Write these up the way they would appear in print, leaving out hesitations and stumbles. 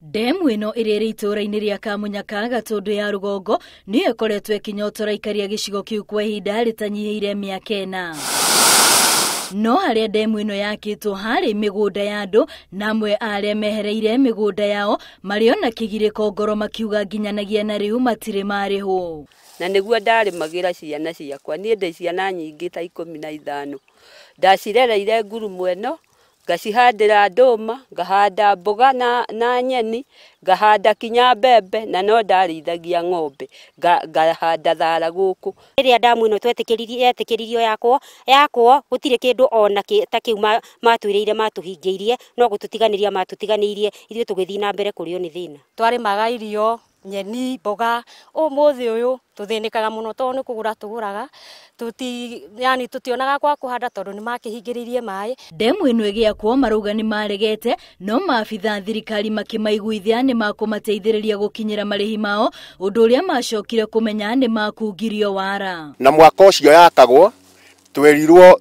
Demu ino iri itura-ini ria Kamunyaka Gatundu ya Rugongo niyo ikoretwo ikinyotora ikaria gicigo kiu kwa ihinda ritanyihiire miaka 4. No haria demu ino yakitwo hari migunda ya andu namwe aria mehereire migunda yao mariona kigiriko ngoro makiuga nginyanagia na riu matire mariho. Na niguo ndarimagira ciana ciakwa nie ndĩ ciana nyingi ta 15 ndacirereire ngurumo ĩno ngacihandĩra ndũma ngahanda mboga na nyeni ngahanda kinya mbembe na no ndarithagia ng'ombe ngahanda thara guku ĩrĩa damu ĩno twetĩkĩririo yakwo gũtirĩ kĩndũ ona ta kiu matwĩrĩire matũhingĩirie no gũtũtiganĩria matũtiganĩirie ithuĩ tũgĩthiĩ na mbere kũrĩo nĩ thĩna twarĩmaga irio nyeni mboga ũmũthĩ ũyũ tuthinikaga muno to nĩ kũgũra tũgũraga yani tutionaga kwa kuhanda tondu ni makihingiririe mai. Demu ino igiakwo marauga ni maregete no maabitha thirikari makimaiguithia ni makumateithĩrĩria gukinyira marihi mao undu uria macokire kumenya ni makungirio wara. Na mwaka ucio yakagwo twerirwo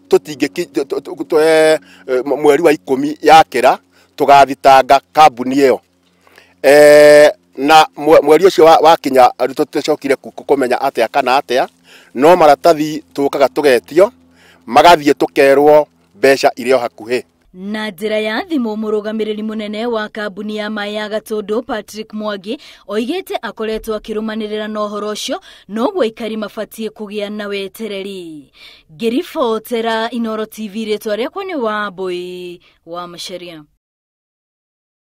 mweri wa 10 yakira tugathitanga kambuni iyo na mweri ucio wakinya tutacokire kumenya atia kana atia no maratathi tukaga tugetio magathie tukerwo mbeca irio hakuhe. Na njira ya thimu murugamiriri munene wa kambuni ya mai ya Gatundu Patrick Mwangi oigite akoretwo akirumanirira na uhoro ucio no gwaikari mabatie kugia na wetereri. Ngiribotera Inooro TV ritwa riakwa ni Wambui wa Macharia.